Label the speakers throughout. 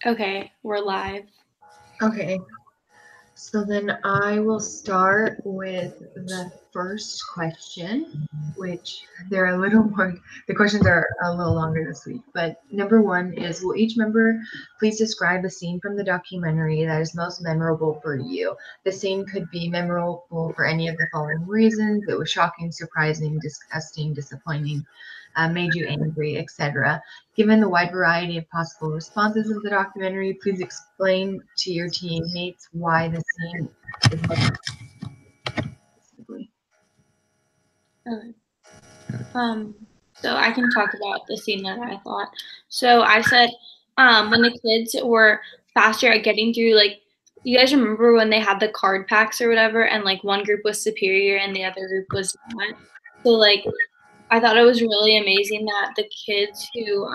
Speaker 1: Okay, we're live.
Speaker 2: Okay, so then I will start with the first question, which they're a little more, the questions are a little longer this week. But number one is, will each member please describe a scene from the documentary that is most memorable for you? The scene could be memorable for any of the following reasons. It was shocking, surprising, disgusting, disappointing, made you angry, etc. Given the wide variety of possible responses in the documentary, please explain to your teammates why the scene is most specifically.
Speaker 1: Okay. So I can talk about the scene that I thought. So I said, when the kids were faster at getting through, like, you guys remember when they had the card packs or whatever, and like one group was superior and the other group was not. So like, I thought it was really amazing that the kids who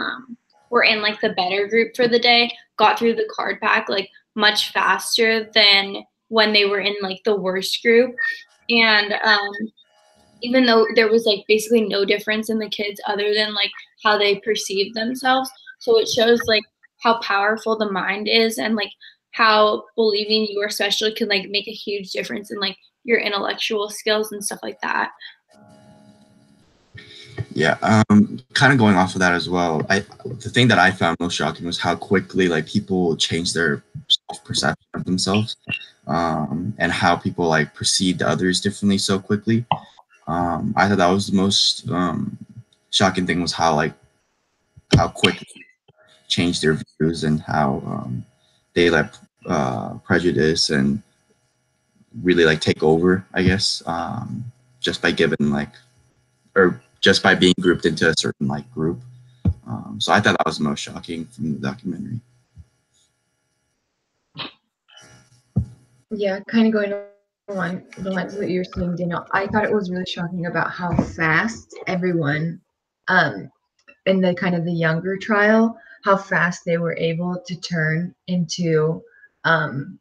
Speaker 1: were in like the better group for the day got through the card pack like much faster than when they were in like the worst group. And even though there was like basically no difference in the kids other than like how they perceive themselves. So it shows like how powerful the mind is and like how believing you are special can like make a huge difference in like your intellectual skills and stuff like that.
Speaker 3: Yeah, kind of going off of that as well. The thing that I found most shocking was how quickly like people change their self-perception of themselves, and how people like perceived others differently so quickly. I thought that was the most shocking thing was how quick changed their views and how they let prejudice and really like take over, I guess, just by giving like or just by being grouped into a certain like group. So I thought that was the most shocking from the documentary.
Speaker 2: Yeah, kind of going on the lines of what you were saying, Daniel. I thought it was really shocking about how fast everyone, in the kind of the younger trial, how fast they were able to turn into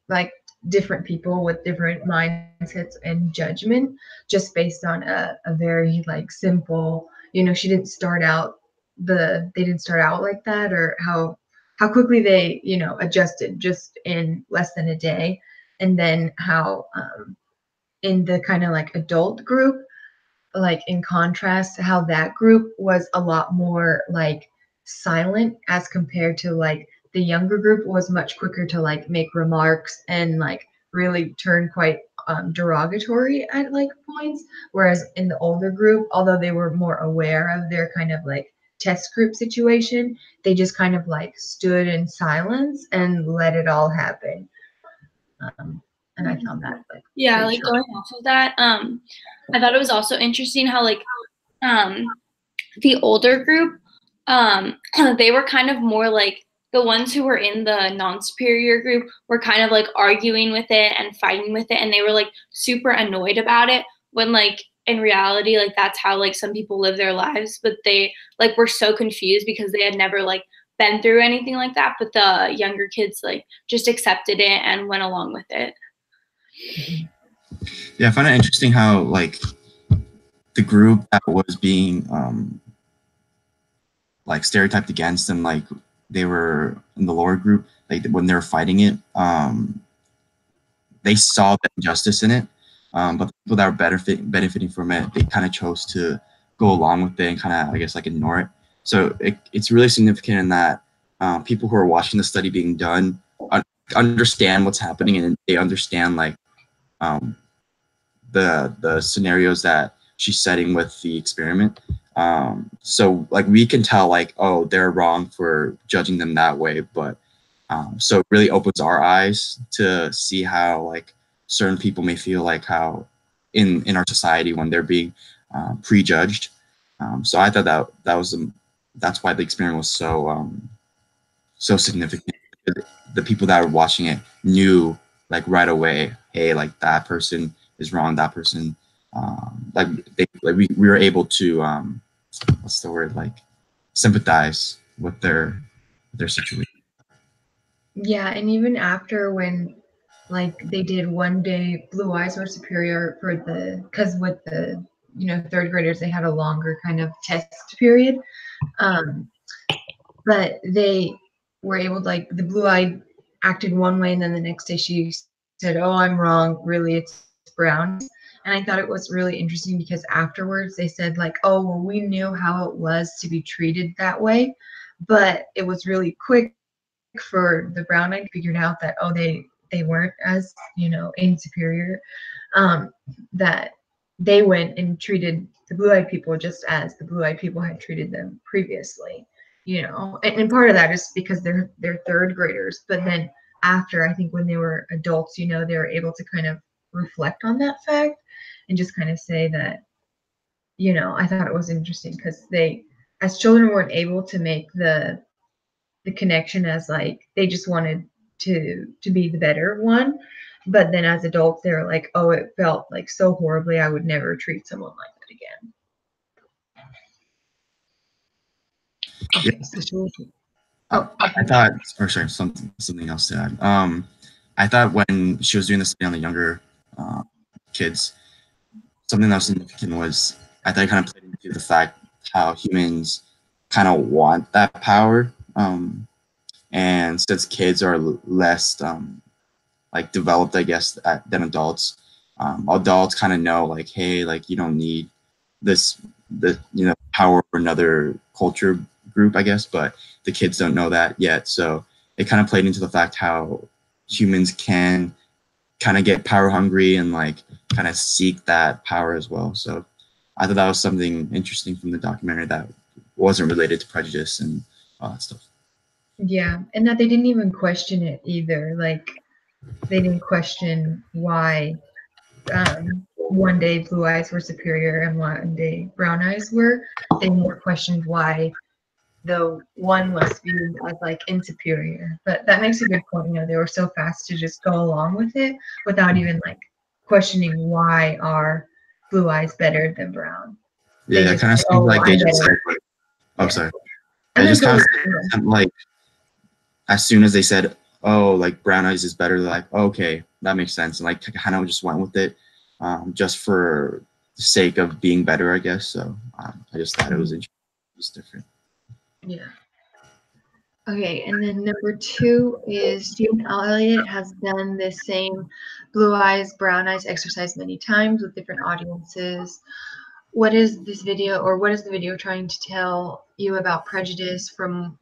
Speaker 2: like different people with different mindsets and judgment just based on a very like simple, she didn't start out they didn't start out like that, or how quickly they adjusted just in less than a day. And then how in the kind of like adult group, like in contrast, how that group was a lot more like silent as compared to like the younger group was much quicker to like make remarks and like really turn quite derogatory at like points. Whereas in the older group, although they were more aware of their kind of like test group situation, they just kind of like stood in silence and let it all happen. And I found that like
Speaker 1: Yeah,
Speaker 2: pretty
Speaker 1: like
Speaker 2: shocking.
Speaker 1: going off of that, I thought it was also interesting how like the older group, they were kind of more like the ones who were in the non-superior group were kind of like arguing with it and fighting with it, and they were like super annoyed about it when like in reality like that's how like some people live their lives, but they like were so confused because they had never like been through anything like that, but the younger kids like just accepted it and went along with it.
Speaker 3: Yeah, I find it interesting how like the group that was being like stereotyped against and like they were in the lower group, like when they were fighting it, they saw the injustice in it. But the people that were benefiting from it, they kind of chose to go along with it and kind of, I guess, like ignore it. So it's really significant in that people who are watching the study being done understand what's happening and they understand like um, the scenarios that she's setting with the experiment. So like we can tell like, oh, they're wrong for judging them that way, but so it really opens our eyes to see how like certain people may feel like how in our society when they're being prejudged. So I thought that's why the experiment was so significant. The people that were watching it knew like right away, hey, like that person is wrong. That person, we were able to what's the word, like sympathize with their situation.
Speaker 2: Yeah, and even after when like they did one day blue eyes were superior for the because with the third graders they had a longer kind of test period. um but were able to, like, the blue-eyed acted one way, and then the next day she said, "Oh, I'm wrong. Really, it's brown." And I thought it was really interesting because afterwards they said, like, "Oh, well, we knew how it was to be treated that way, but it was really quick for the brown eyed figured out that, oh, they weren't as, you know, inferior, that they went and treated the blue-eyed people just as the blue-eyed people had treated them previously, you know." And part of that is because they're third graders, but then after, I think when they were adults, you know, they were able to kind of reflect on that fact and just kind of say that, you know, I thought it was interesting because they, as children, weren't able to make the connection as, like, they just wanted to be the better one, but then as adults they were like, "Oh, it felt like so horribly, I would never treat someone like that again."
Speaker 3: Yeah.
Speaker 2: Okay, so should we,
Speaker 3: I thought, or sorry, something else to add. I thought when she was doing this on the younger kids, something that was significant was I thought it kind of played into the fact how humans kind of want that power. And since kids are less like developed, I guess, than adults, adults kind of know, like, hey, like, you don't need the power of another culture group, I guess, but the kids don't know that yet. So it kind of played into the fact how humans can kind of get power hungry and, like, kind of seek that power as well. So I thought that was something interesting from the documentary that wasn't related to prejudice and all that stuff.
Speaker 2: yeah, and that they didn't even question it either. Like, they didn't question why one day blue eyes were superior and one day brown eyes were. They more questioned why the one was viewed as, like, inferior. But that makes a good point. You know, they were so fast to just go along with it without even, like, questioning why are blue eyes better than brown.
Speaker 3: Yeah,
Speaker 2: They
Speaker 3: it
Speaker 2: just
Speaker 3: kind of
Speaker 2: said,
Speaker 3: seems
Speaker 2: "Oh,
Speaker 3: like they
Speaker 2: I'm
Speaker 3: just
Speaker 2: better."
Speaker 3: said, oh,
Speaker 2: Yeah.
Speaker 3: sorry.
Speaker 2: And
Speaker 3: It just kind of
Speaker 2: yeah.
Speaker 3: seemed like as soon as they said, oh, like, brown eyes is better, they're like, oh, okay, that makes sense. And, like, kind of just went with it just for the sake of being better, I guess. So I just thought it was interesting. It was different.
Speaker 2: Yeah. Okay, and then number 2 is Jane Elliott has done this same blue eyes, brown eyes exercise many times with different audiences. What is this video, or what is the video trying to tell you about prejudice? From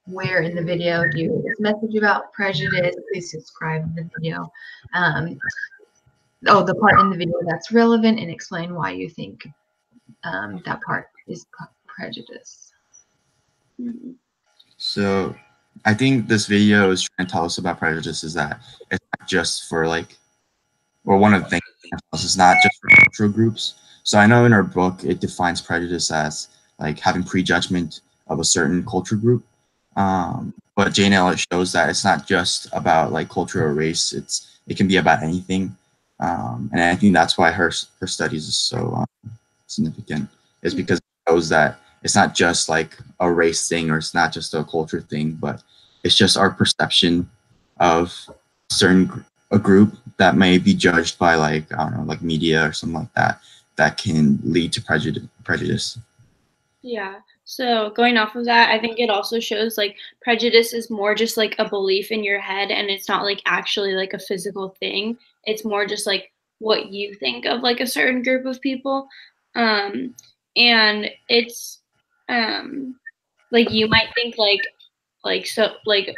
Speaker 2: where in the video do you get this message about prejudice? Please subscribe to the video. The part in the video that's relevant, and explain why you think that part is prejudice.
Speaker 1: Mm-hmm.
Speaker 3: So I think this video is trying to tell us about prejudice is that it's not just for, like, or one of the things it's not just for cultural groups. So I know in our book it defines prejudice as, like, having prejudgment of a certain culture group. But Jane Elliott shows that it's not just about, like, culture or race. It can be about anything. And I think that's why her studies is so significant, is because it shows that it's not just, like, a race thing or it's not just a culture thing, but it's just our perception of a group that may be judged by, like, I don't know, like media or something like that, that can lead to prejudice.
Speaker 1: Yeah. So going off of that, I think it also shows, like, prejudice is more just like a belief in your head, and it's not, like, actually like a physical thing. It's more just like what you think of, like, a certain group of people. And it's like you might think so like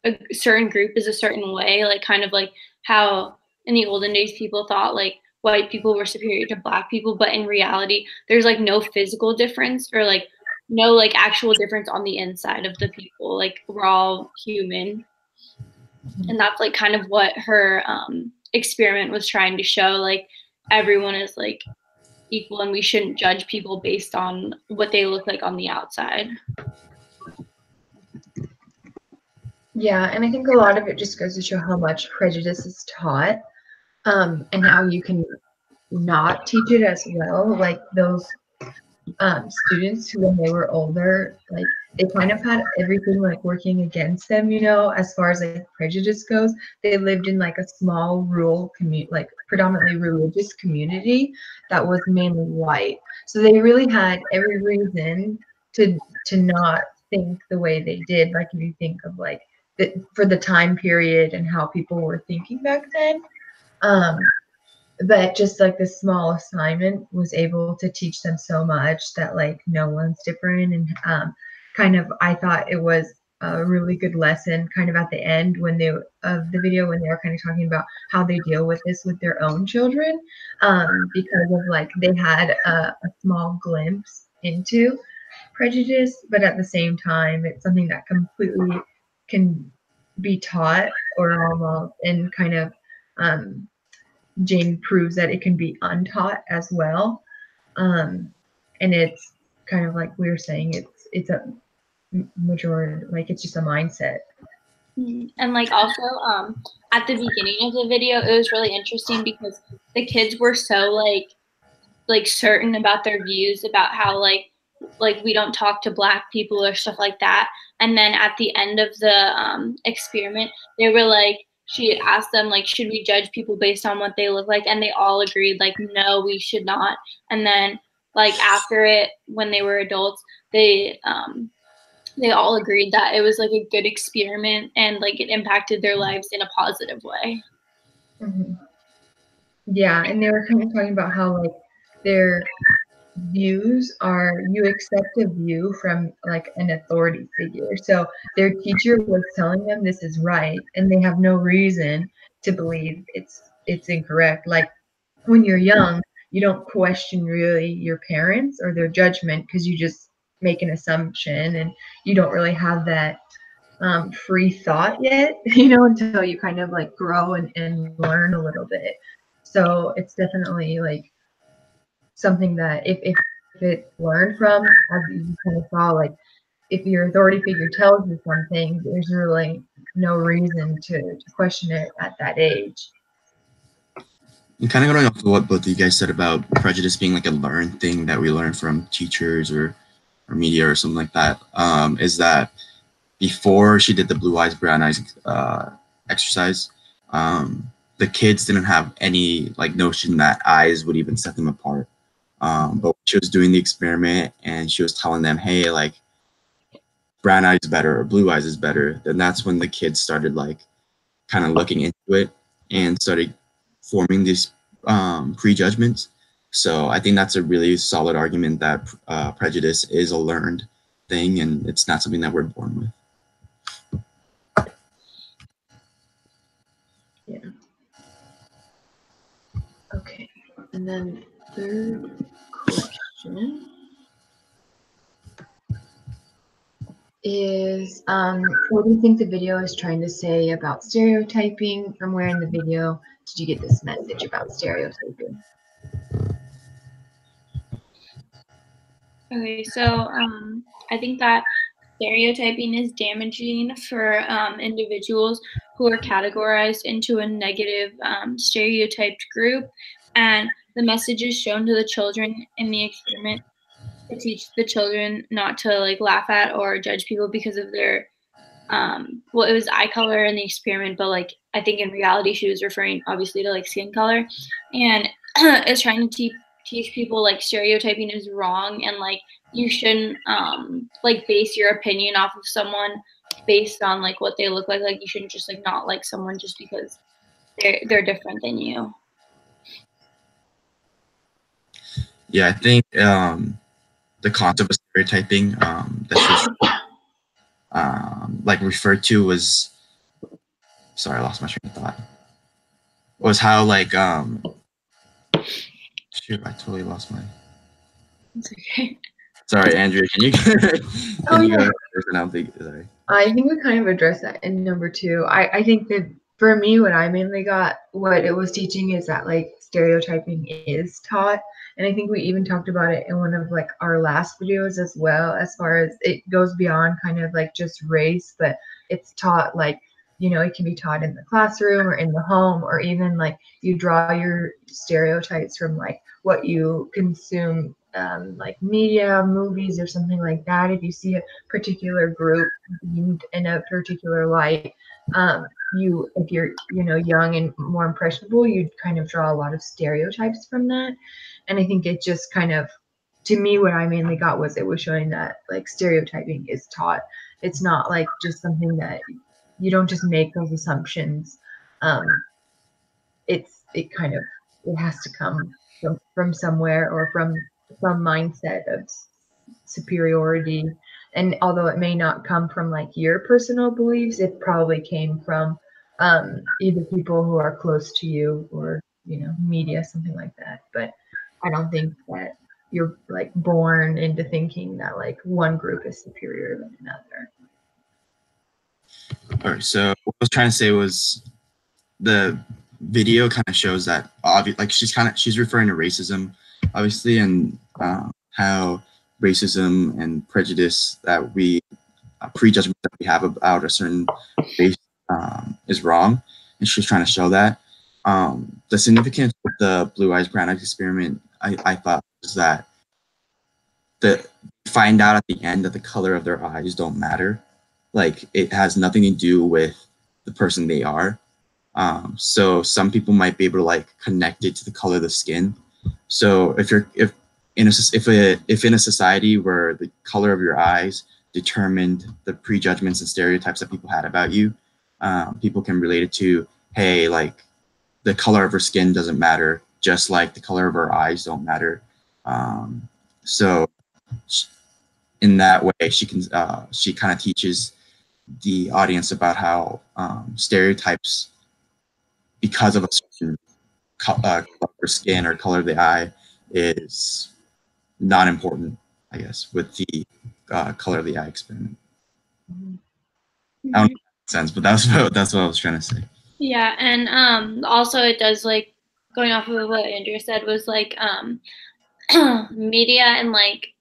Speaker 1: a certain group is a certain way, like kind of like how in the olden days people thought like white people were superior to black people, but in reality there's like no physical difference or like no like actual difference on the inside of the people. Like we're all human. And that's like kind of what her experiment was trying to show, like everyone is like equal and we shouldn't judge people based on what they look like on the outside.
Speaker 2: Yeah, and I think a lot of it just goes to show how much prejudice is taught, and how you can not teach it as well. Like those students who, when they were older, like they kind of had everything like working against them, you know, as far as like prejudice goes. They lived in like a small rural community, like predominantly religious community that was mainly white. So they really had every reason to not think the way they did. Like if you think of like for the time period and how people were thinking back then. But just like this small assignment was able to teach them so much that like no one's different. And kind of I thought it was a really good lesson kind of at the end when they of the video when they were kind of talking about how they deal with this with their own children, because of like they had a small glimpse into prejudice, but at the same time it's something that completely can be taught or almost and kind of Jane proves that it can be untaught as well. And it's kind of like we were saying, it's a majority, like it's just a mindset.
Speaker 1: And like also at the beginning of the video, it was really interesting because the kids were so like certain about their views about how like we don't talk to Black people or stuff like that. And then at the end of the experiment, they were like, she asked them like, should we judge people based on what they look like? And they all agreed like, no, we should not. And then like after it, when they were adults, they all agreed that it was like a good experiment and like it impacted their lives in a positive way.
Speaker 2: Mm-hmm. Yeah, and they were kind of talking about how like their views are, you accept a view from like an authority figure. So their teacher was telling them this is right, and they have no reason to believe it's incorrect. Like when you're young, you don't question really your parents or their judgment because you just make an assumption and you don't really have that free thought yet, until you kind of like grow and learn a little bit. So it's definitely like something that if it's learned from, as you kind of saw, like if your authority figure tells you something, there's really no reason to question it at that age.
Speaker 3: And kind of going off of what both of you guys said about prejudice being like a learned thing that we learn from teachers or media or something like that, is that before she did the blue eyes, brown eyes exercise, the kids didn't have any like notion that eyes would even set them apart. But she was doing the experiment and she was telling them, hey, like brown eyes is better or blue eyes is better. Then that's when the kids started like kind of looking into it and started forming these prejudgments. So I think that's a really solid argument that prejudice is a learned thing and it's not something that we're born with.
Speaker 2: Yeah. Okay. And then third question is, what do you think the video is trying to say about stereotyping? From where in the video did you get this message about stereotyping?
Speaker 1: Okay, so I think that stereotyping is damaging for individuals who are categorized into a negative stereotyped group, and the message is shown to the children in the experiment to teach the children not to like laugh at or judge people because of their well, it was eye color in the experiment, but like I think in reality she was referring obviously to like skin color, and is trying to teach people like stereotyping is wrong and like you shouldn't like base your opinion off of someone based on like what they look like. Like you shouldn't just like not like someone just because they're different than you.
Speaker 3: Yeah, I think the concept of stereotyping that's like referred to was, sorry, I lost my train of thought. Was how like shoot, I totally lost my.
Speaker 1: It's okay.
Speaker 3: Sorry, Andrea, can you
Speaker 2: Oh, yeah.
Speaker 3: Sorry.
Speaker 2: I think we kind of addressed that in number 2. I think that for me, what I mainly got, what it was teaching is that like stereotyping is taught. And I think we even talked about it in one of like our last videos as well, as far as it goes beyond kind of like just race, but it's taught like, it can be taught in the classroom or in the home, or even like you draw your stereotypes from like what you consume, like media, movies, or something like that. If you see a particular group deemed in a particular light, if you're young and more impressionable, you'd kind of draw a lot of stereotypes from that. And I think it just kind of to me, what I mainly got was it was showing that like stereotyping is taught. It's not like just something that you don't just make those assumptions. It has to come from somewhere, or from some mindset of superiority. And although it may not come from like your personal beliefs, it probably came from either people who are close to you, or media, something like that. But I don't think that you're like born into thinking that like one group is superior than another.
Speaker 3: All right, so what I was trying to say was the video kind of shows that like she's referring to racism, obviously, and how racism and prejudice that we prejudgment that we have about a certain race is wrong, and she's trying to show that. The significance of the Blue Eyes Brown Eyes experiment, I thought, was that find out at the end that the color of their eyes don't matter. Like, it has nothing to do with the person they are. So some people might be able to like connect it to the color of the skin. So if in a society where the color of your eyes determined the prejudgments and stereotypes that people had about you, people can relate it to, hey, like the color of her skin doesn't matter, just like the color of her eyes don't matter. So in that way, she kind of teaches the audience about how stereotypes, because of a certain color of skin or color of the eye, is not important, I guess, with the color of the eye experiment. I don't know if that makes sense, but that's what I was trying to say.
Speaker 1: Yeah, and also it does, like, going off of what Andrea said, was like media and like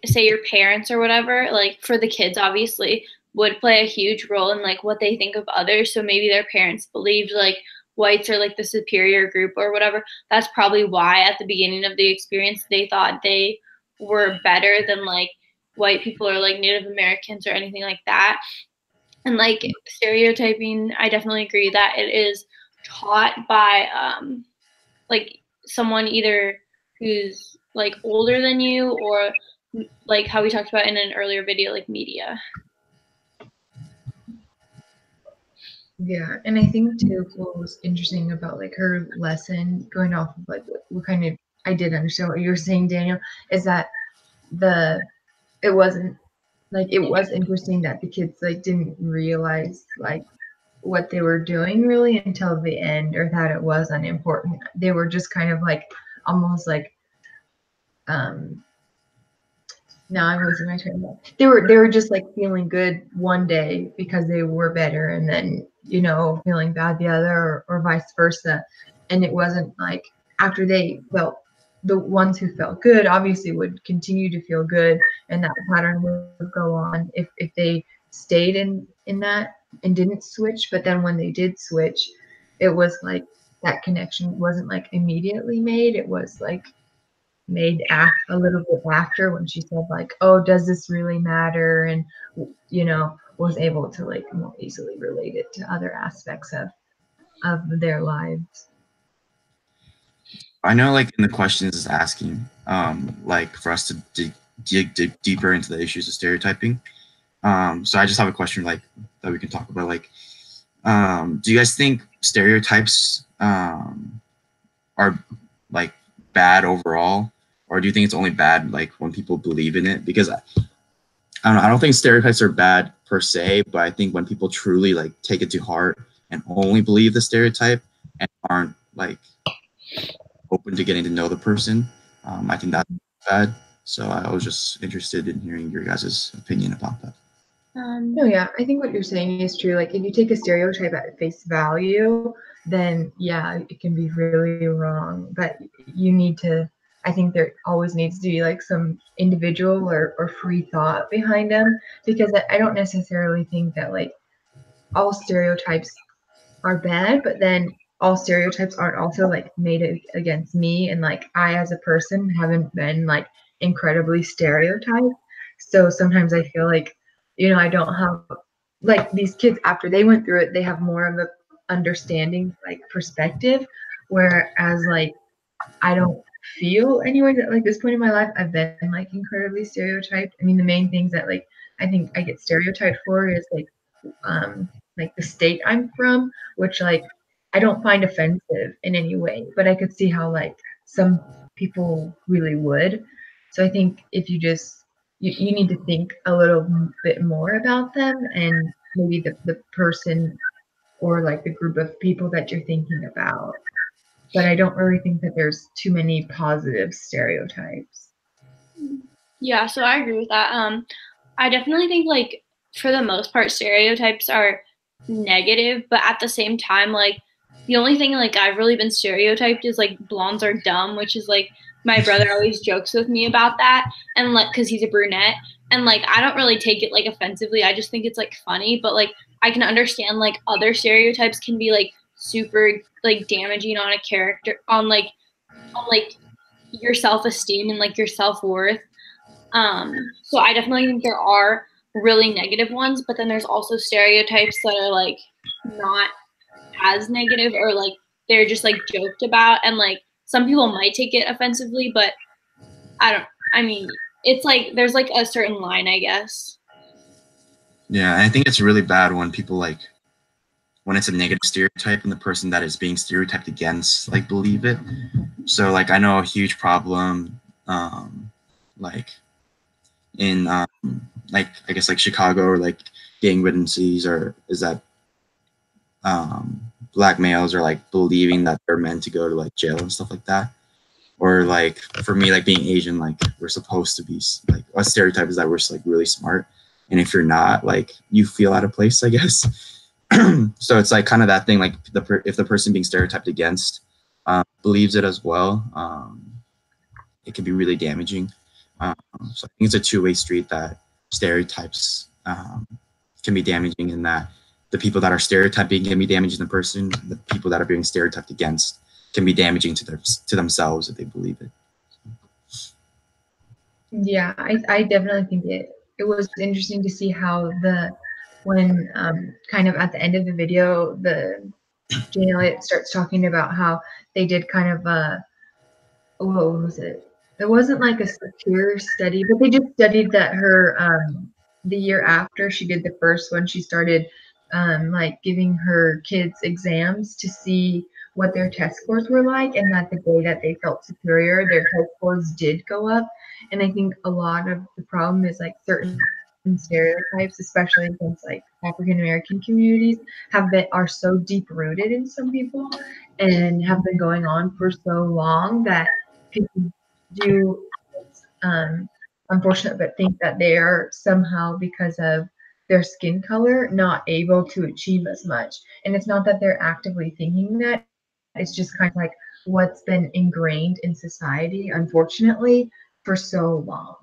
Speaker 1: say your parents or whatever, like for the kids obviously would play a huge role in like what they think of others. So maybe their parents believed like whites are like the superior group or whatever. That's probably why at the beginning of the experience they thought they were better than like white people or like Native Americans or anything like that. And like stereotyping, I definitely agree that it is taught by like someone either who's like older than you, or like how we talked about in an earlier video, like media.
Speaker 2: Yeah, and I think too what was interesting about like her lesson, going off of like what kind of, I did understand what you were saying, Daniel, is that it wasn't like, it was interesting that the kids like didn't realize like what they were doing really until the end, or that it was unimportant. They were just kind of like almost like now I'm losing my train of thought. They were just like feeling good one day because they were better, and then feeling bad the other, or vice versa. And it wasn't like after the ones who felt good obviously would continue to feel good, and that pattern would go on if they stayed in that and didn't switch. But then when they did switch, it was like that connection wasn't like immediately made. It was like made a little bit after, when she said like, oh, does this really matter? And was able to like more easily relate it to other aspects of their lives.
Speaker 3: I know, like, in the questions is asking like for us to dig deeper into the issues of stereotyping. So I just have a question like that we can talk about, like, do you guys think stereotypes are like bad overall, or do you think it's only bad like when people believe in it? Because I don't know, I don't think stereotypes are bad per se, but I think when people truly like take it to heart and only believe the stereotype and aren't like open to getting to know the person, I think that's bad. So I was just interested in hearing your guys' opinion about that.
Speaker 2: No, yeah, I think what you're saying is true. Like, if you take a stereotype at face value, then yeah, it can be really wrong. But you need to, I think there always needs to be like some individual or free thought behind them, because I don't necessarily think that like all stereotypes are bad, but then all stereotypes aren't also like made against me, and like I as a person haven't been like incredibly stereotyped. So sometimes I feel like I don't have like these kids, after they went through it, they have more of a understanding like perspective, whereas like I don't feel anyway that like this point in my life I've been like incredibly stereotyped. I mean, the main things that like I think I get stereotyped for is like the state I'm from, which like I don't find offensive in any way, but I could see how like some people really would. So I think if you just you need to think a little bit more about them and maybe the person or like the group of people that you're thinking about. But I don't really think that there's too many positive stereotypes.
Speaker 1: Yeah, so I agree with that. I definitely think like for the most part stereotypes are negative, but at the same time like the only thing like I've really been stereotyped is like blondes are dumb, which is like my brother always jokes with me about that, and like cuz he's a brunette, and like I don't really take it like offensively. I just think it's like funny, but like I can understand like other stereotypes can be like super like damaging on a character on like your self-esteem and like your self-worth. So I definitely think there are really negative ones, but then there's also stereotypes that are like not as negative, or like they're just like joked about, and like some people might take it offensively, but I mean, it's like there's like a certain line, I guess.
Speaker 3: Yeah, and I think it's really bad when people like when it's a negative stereotype and the person that is being stereotyped against like believe it. So like I know a huge problem like in like I guess like Chicago or like gang-ridden cities, or is that black males are like believing that they're meant to go to like jail and stuff like that. Or like for me, like being Asian, like we're supposed to be like a stereotype is that we're just like really smart, and if you're not, like you feel out of place, I guess. So it's like kind of that thing, like if the person being stereotyped against believes it as well, it can be really damaging. So I think it's a two-way street that stereotypes can be damaging, in that the people that are stereotyping can be damaging the person. The people that are being stereotyped against can be damaging to themselves if they believe it.
Speaker 2: Yeah, I definitely think it was interesting to see how when kind of at the end of the video, the Jane Elliott starts talking about how they did kind of what was it? It wasn't like a secure study, but they just studied that her the year after she did the first one, she started like giving her kids exams to see what their test scores were like, and that the day that they felt superior, their test scores did go up. And I think a lot of the problem is like certain stereotypes, especially against like African American communities, are so deep rooted in some people and have been going on for so long that people do, unfortunate, but think that they are somehow, because of their skin color, not able to achieve as much. And it's not that they're actively thinking that, it's just kind of like what's been ingrained in society, unfortunately, for so long.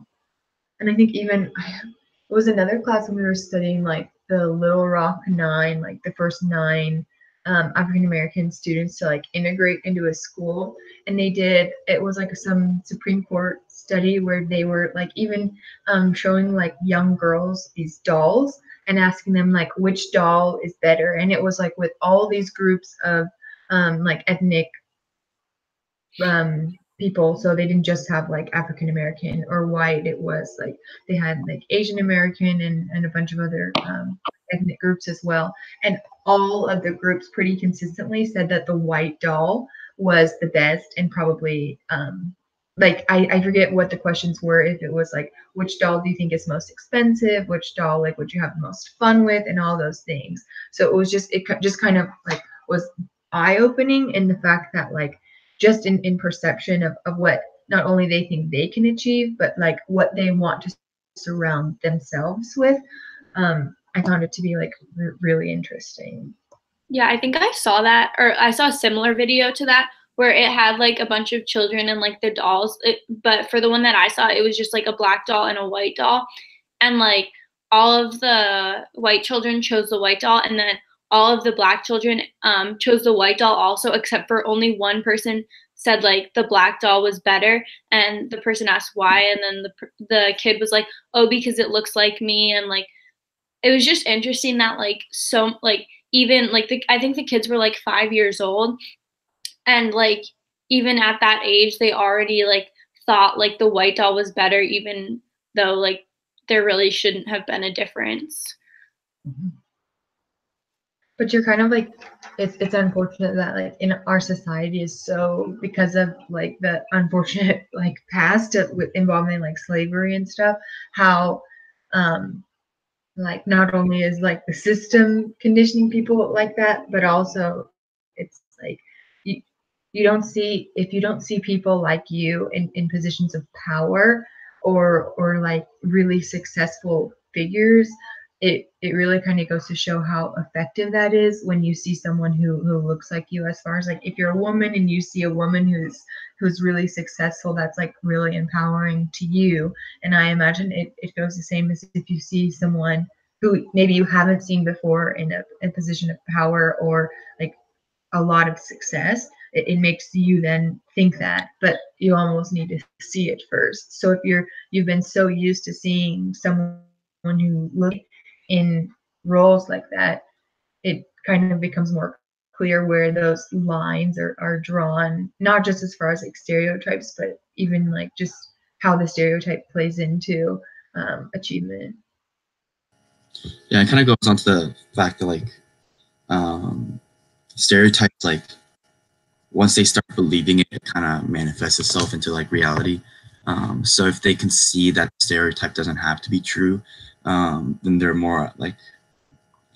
Speaker 2: And I think even it was another class when we were studying like the Little Rock Nine, like the first 9 African American students to like integrate into a school. And it was like some Supreme Court study where they were like even showing like young girls these dolls and asking them like which doll is better. And it was like with all these groups of like ethnic people, so they didn't just have like African American or white, it was like they had like Asian American and a bunch of other ethnic groups as well, and all of the groups pretty consistently said that the white doll was the best, and probably like I forget what the questions were, if it was like which doll do you think is most expensive, which doll like would you have the most fun with, and all those things. So it was just kind of like was eye-opening in the fact that like just in perception of what not only they think they can achieve, but like what they want to surround themselves with. I found it to be like really interesting.
Speaker 1: Yeah, I think I saw that, or I saw a similar video to that where it had like a bunch of children and like the dolls. But for the one that I saw, it was just like a black doll and a white doll. And like all of the white children chose the white doll, and then all of the black children chose the white doll also, except for only one person said like the black doll was better, and the person asked why, and then the kid was like, oh, because it looks like me. And like it was just interesting that like so like even like I think the kids were like 5 years old, and like even at that age, they already like thought like the white doll was better, even though like there really shouldn't have been a difference.
Speaker 2: But you're kind of like, it's unfortunate that like in our society is so, because of like the unfortunate like past with involving like slavery and stuff, how like not only is like the system conditioning people like that, but also it's like you don't see, if you don't see people like you in positions of power or like really successful figures, it really kind of goes to show how effective that is when you see someone who looks like you. As far as like if you're a woman and you see a woman who's really successful, that's like really empowering to you. And I imagine it goes the same as if you see someone who maybe you haven't seen before in a position of power or like a lot of success. It makes you then think that, but you almost need to see it first. So if you've been so used to seeing someone who looks in roles like that, it kind of becomes more clear where those lines are drawn, not just as far as like stereotypes, but even like just how the stereotype plays into achievement.
Speaker 3: Yeah, it kind of goes on to the fact that like stereotypes, like once they start believing it, it kind of manifests itself into like reality. So if they can see that stereotype doesn't have to be true, then they're more like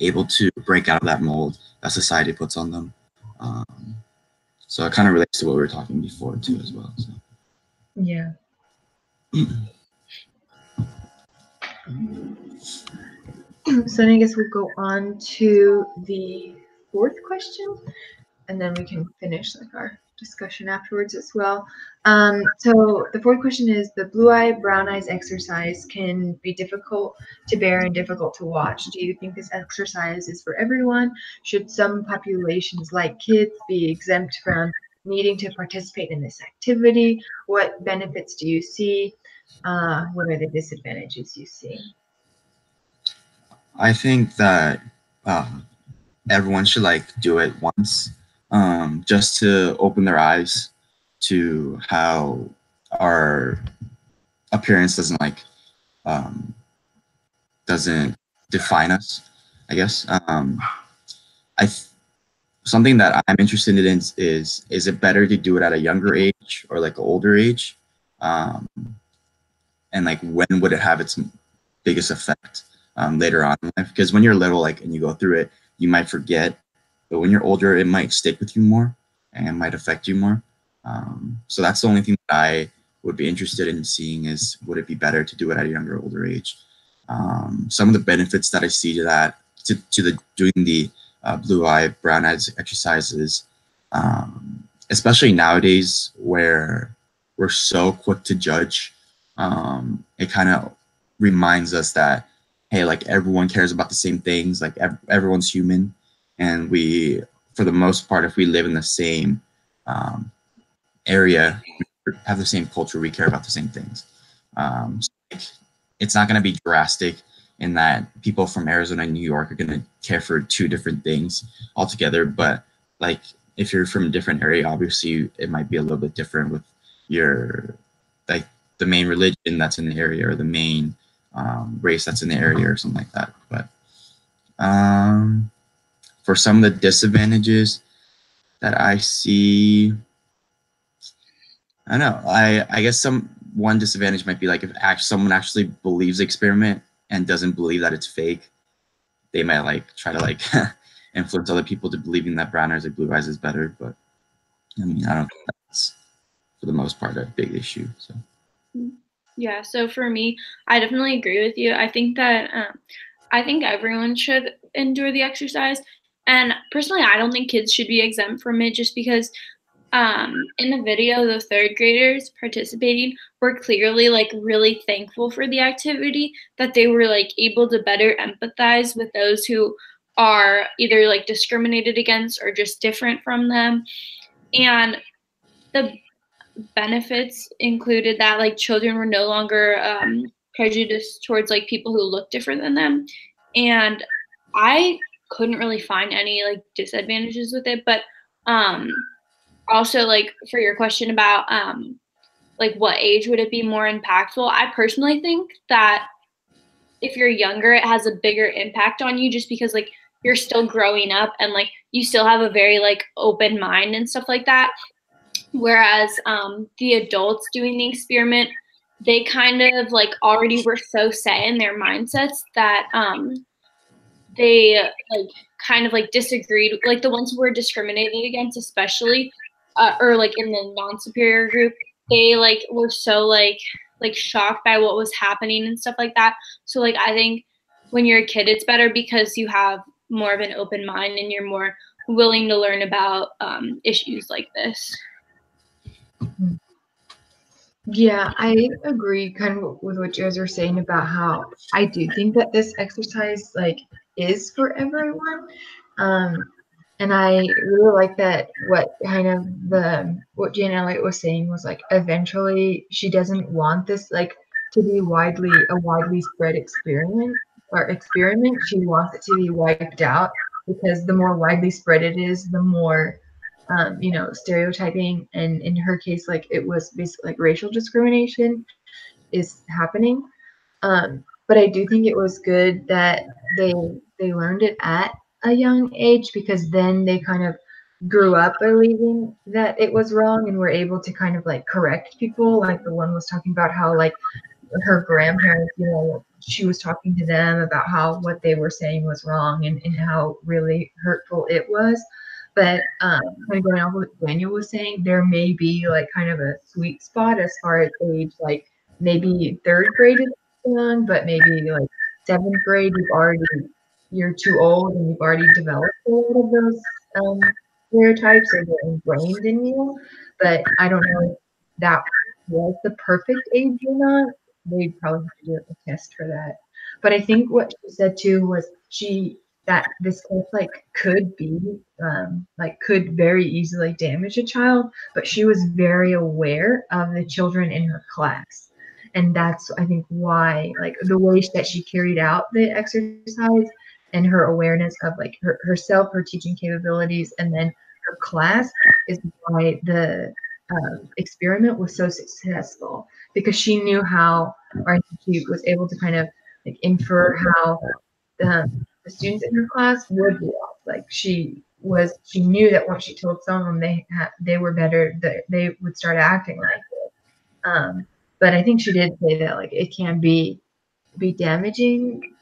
Speaker 3: able to break out of that mold that society puts on them. So it kind of relates to what we were talking before too as well. So.
Speaker 2: Yeah. So then I guess we'll go on to the fourth question, and then we can finish like our discussion afterwards as well. So the fourth question is, the blue eye, brown eyes exercise can be difficult to bear and difficult to watch. Do you think this exercise is for everyone? Should some populations like kids be exempt from needing to participate in this activity? What benefits do you see? What are the disadvantages you see?
Speaker 3: I think that everyone should like do it once, just to open their eyes to how our appearance doesn't like doesn't define us, I guess. Something that I'm interested in is it better to do it at a younger age or like an older age, and like when would it have its biggest effect later on in life? Because when you're little, like, and you go through it, you might forget, but when you're older, it might stick with you more and might affect you more. So that's the only thing that I would be interested in seeing is, would it be better to do it at a younger or older age? Some of the benefits that I see to that, doing the blue eye, brown eyes exercises, especially nowadays where we're so quick to judge, it kind of reminds us that, hey, like everyone cares about the same things, like everyone's human, and we, for the most part, if we live in the same area, have the same culture, we care about the same things. So it's not going to be drastic in that people from Arizona and New York are going to care for two different things altogether, but like if you're from a different area, obviously it might be a little bit different with your, like, the main religion that's in the area or the main race that's in the area or something like that. But for some of the disadvantages that I see, I don't know. I guess one disadvantage might be like if someone actually believes the experiment and doesn't believe that it's fake, they might like try to like influence other people to believing that brown eyes or blue eyes is better. But I mean, I don't think that's for the most part a big issue. So.
Speaker 1: Yeah, so for me, I definitely agree with you. I think that I think everyone should endure the exercise. And personally, I don't think kids should be exempt from it just because in the video, the third graders participating were clearly like really thankful for the activity, that they were like able to better empathize with those who are either like discriminated against or just different from them. And the benefits included that like children were no longer prejudiced towards like people who look different than them, and I couldn't really find any like disadvantages with it. But also, like, for your question about like what age would it be more impactful, I personally think that if you're younger, it has a bigger impact on you just because like you're still growing up and like you still have a very like open mind and stuff like that. Whereas the adults doing the experiment, they kind of like already were so set in their mindsets that they like kind of like disagreed, like the ones who were discriminated against, especially, or like in the non-superior group, they like were so like shocked by what was happening and stuff like that. So like I think when you're a kid, it's better because you have more of an open mind and you're more willing to learn about issues like this.
Speaker 2: Yeah, I agree kind of with what you guys are saying about how I do think that this exercise like is for everyone. And I really like that what kind of what Jane Elliott was saying was like eventually she doesn't want this like to be a widely spread experiment. She wants it to be wiped out because the more widely spread it is, the more stereotyping, and in her case, like it was basically like racial discrimination is happening. But I do think it was good that they learned it at a young age because then they kind of grew up believing that it was wrong and were able to kind of like correct people. Like the one was talking about how like her grandparents, she was talking to them about how what they were saying was wrong and how really hurtful it was. But kind of going off what Daniel was saying, there may be like kind of a sweet spot as far as age, like maybe third grade is young, but maybe like seventh grade, you're too old and you've already developed a lot of those stereotypes or they're ingrained in you. But I don't know if that was the perfect age or not. They'd probably have to do a test for that. But I think what she said too was that this course could very easily damage a child, but she was very aware of the children in her class. And that's I think why like the way that she carried out the exercise and her awareness of like herself, her teaching capabilities, and then her class is why the experiment was so successful, because she knew how, or she was able to kind of like infer how the students in her class would react. Like she knew that once she told someone they were better, that they would start acting like it. But I think she did say that like it can be damaging.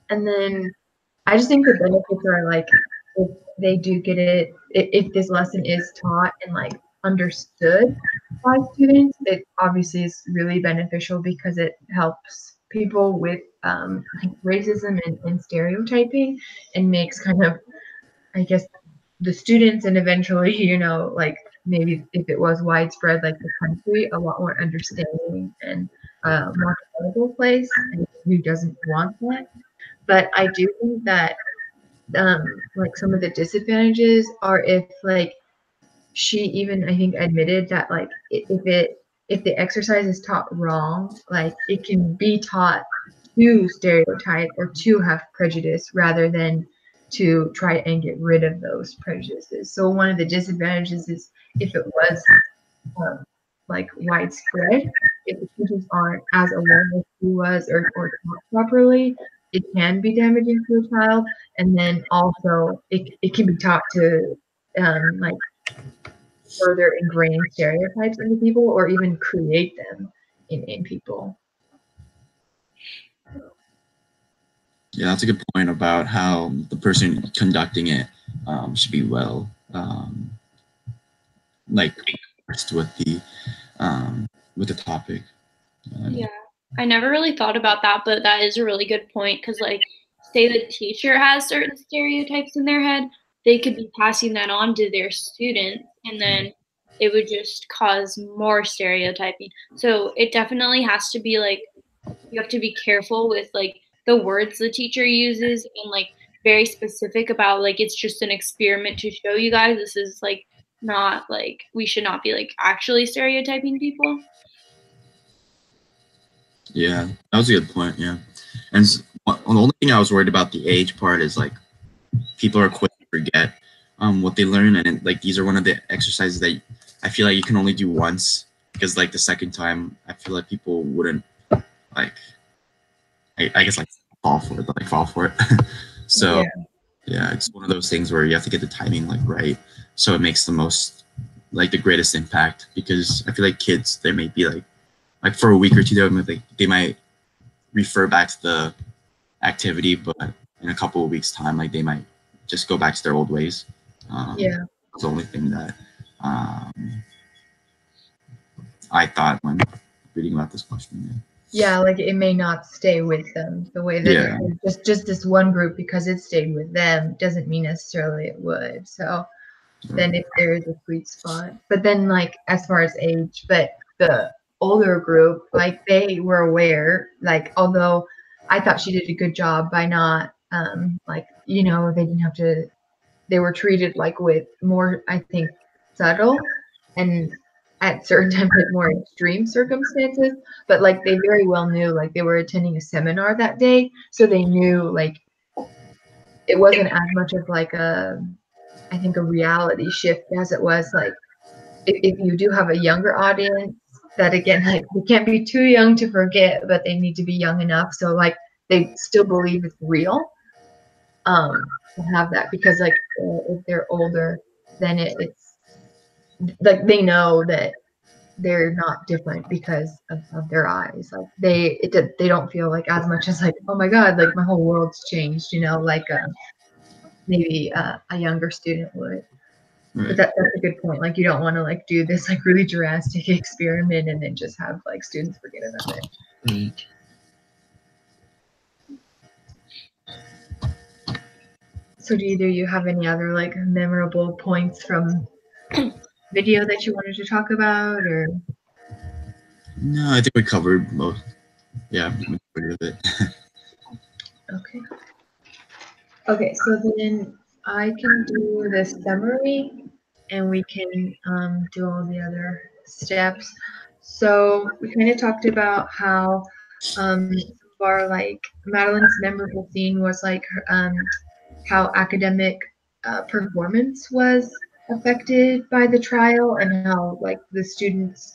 Speaker 2: And then I just think the benefits are like if they do get it, if this lesson is taught and like understood by students, it obviously is really beneficial because it helps people with racism and stereotyping, and makes kind of, I guess, the students and eventually, like maybe if it was widespread, like the country, a lot more understanding and more credible place. And who doesn't want that? But I do think that like some of the disadvantages are if like she even I think admitted that like if the exercise is taught wrong, like it can be taught to stereotype or to have prejudice rather than to try and get rid of those prejudices. So one of the disadvantages is if it was like widespread, if the teachers aren't as aware as she was or taught properly, it can be damaging to a child. And then also it can be taught to like further ingrain stereotypes into people or even create them in people.
Speaker 3: Yeah, that's a good point about how the person conducting it should be well like versed with the topic.
Speaker 1: Yeah, I never really thought about that, but that is a really good point because, like, say the teacher has certain stereotypes in their head, they could be passing that on to their students, and then it would just cause more stereotyping. So it definitely has to be like you have to be careful with like the words the teacher uses and like very specific about like it's just an experiment to show you guys this is like not like we should not be like actually stereotyping people.
Speaker 3: Yeah, that was a good point. Yeah, and the only thing I was worried about the age part is like people are quick to forget what they learn, and like these are one of the exercises that I feel like you can only do once, because like the second time I feel like people wouldn't like I guess like fall for it. So yeah, it's one of those things where you have to get the timing like right, so it makes the most like the greatest impact. Because I feel like kids, they may be like for a week or two they might refer back to the activity, but in a couple of weeks time, like they might just go back to their old ways. That's the only thing that I thought when reading about this question.
Speaker 2: Yeah, like it may not stay with them the way that just this one group, because it stayed with them doesn't mean necessarily it would. So then if there is a sweet spot, but then like as far as age, but the older group, like they were aware, like although I thought she did a good job by not like, you know, they didn't have to, they were treated like with more, I think, subtle and at certain times like more extreme circumstances, but like they very well knew, like they were attending a seminar that day, so they knew like it wasn't as much of like I think a reality shift as it was like if you do have a younger audience, that again, like they can't be too young to forget, but they need to be young enough so like they still believe it's real, to have that, because like if they're older, then it's like they know that they're not different because of their eyes. Like they don't feel like as much as like, oh my god, like my whole world's changed, you know, like maybe a younger student would.
Speaker 3: Right.
Speaker 2: But that's a good point. Like you don't want to like do this like really drastic experiment and then just have like students forget about it.
Speaker 3: Right.
Speaker 2: So do either you have any other like memorable points from video that you wanted to talk about, or?
Speaker 3: No, I think we covered most. Yeah, majority of it.
Speaker 2: Okay, so then I can do the summary and we can do all the other steps. So we kind of talked about how far like Madeline's memorable scene was like how academic performance was affected by the trial, and how like the students'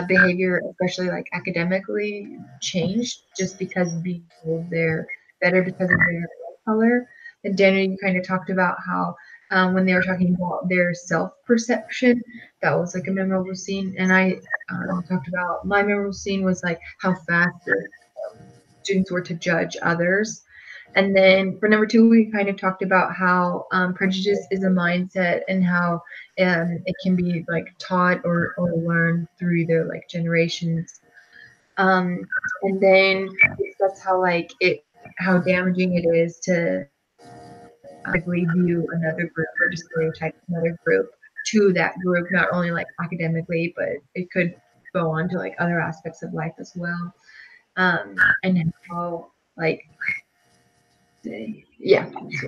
Speaker 2: behavior, especially like academically, changed just because being told they're better because of their color. And Daniel, you kind of talked about how when they were talking about their self-perception, that was like a memorable scene. And I talked about my memorable scene was like how fast the students were to judge others. And then for number 2, we kind of talked about how prejudice is a mindset, and how it can be like taught or learned through either like generations. And then that's how like how damaging it is to view another group or to stereotype another group to that group, not only like academically, but it could go on to like other aspects of life as well. And how like so we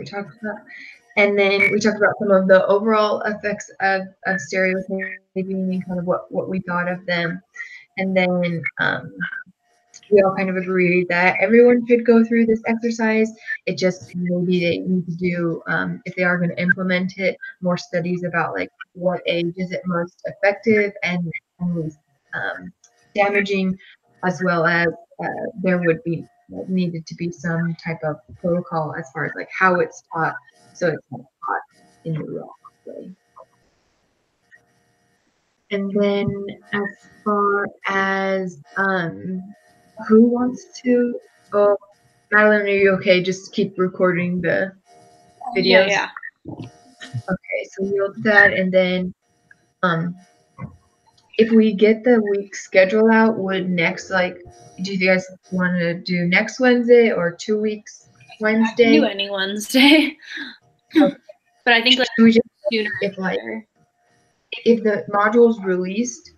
Speaker 2: talked about. And then we talked about some of the overall effects of stereotyping and kind of what we thought of them. And then we all kind of agreed that everyone should go through this exercise. It just maybe they need to do, if they are going to implement it, more studies about like what age is it most effective and least damaging, as well as there would be needed to be some type of protocol as far as like how it's taught, so it's not taught in the wrong way. And then as far as who wants to? Oh, Madeline, are you okay? Just keep recording the videos.
Speaker 1: Yeah.
Speaker 2: Okay, so we'll do that, and then if we get the week schedule out, would next do you guys want to do next Wednesday or 2 weeks Wednesday?
Speaker 1: I can do any Wednesday.
Speaker 2: Okay.
Speaker 1: But I think like
Speaker 2: we just,
Speaker 1: sooner
Speaker 2: if the module's released,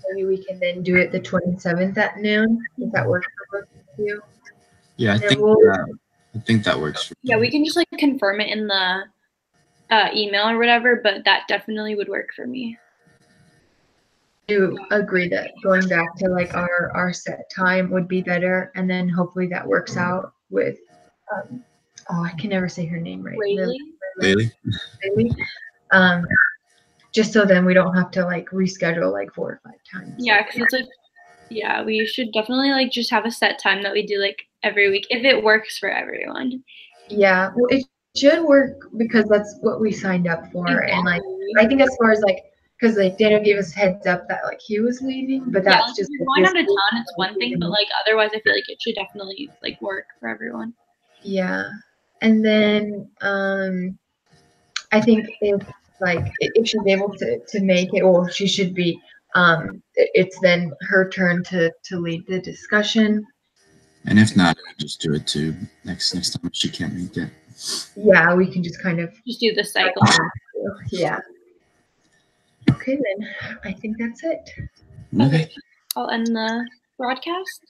Speaker 2: maybe we can then do it the 27th at noon. Does that work for both of you?
Speaker 3: Yeah, I think that works.
Speaker 1: Yeah, we can just like confirm it in the email or whatever, but that definitely would work for me.
Speaker 2: Do agree that going back to like our set time would be better, and then hopefully that works out with I can never say her name right.
Speaker 1: Rayleigh?
Speaker 3: daily.
Speaker 2: daily. Just so then we don't have to like reschedule like 4 or 5 times.
Speaker 1: Yeah, because it's like, yeah, we should definitely like just have a set time that we do like every week if it works for everyone.
Speaker 2: Yeah, well, it should work because that's what we signed up for. And like, I think as far as like, because like Daniel gave us heads up that like he was leaving, but
Speaker 1: Yeah,
Speaker 2: that's
Speaker 1: like,
Speaker 2: just
Speaker 1: if you're going out of town, it's one thing, but like otherwise, I feel like it should definitely like work for everyone.
Speaker 2: Yeah. And then I think if she's able to make it, or she should be, it's then her turn to lead the discussion.
Speaker 3: And if not, just do it too next time if she can't make it.
Speaker 2: Yeah, we can just kind of
Speaker 1: Just do the cycle.
Speaker 2: Yeah. Okay, then I think that's it.
Speaker 3: Okay.
Speaker 1: I'll end the broadcast.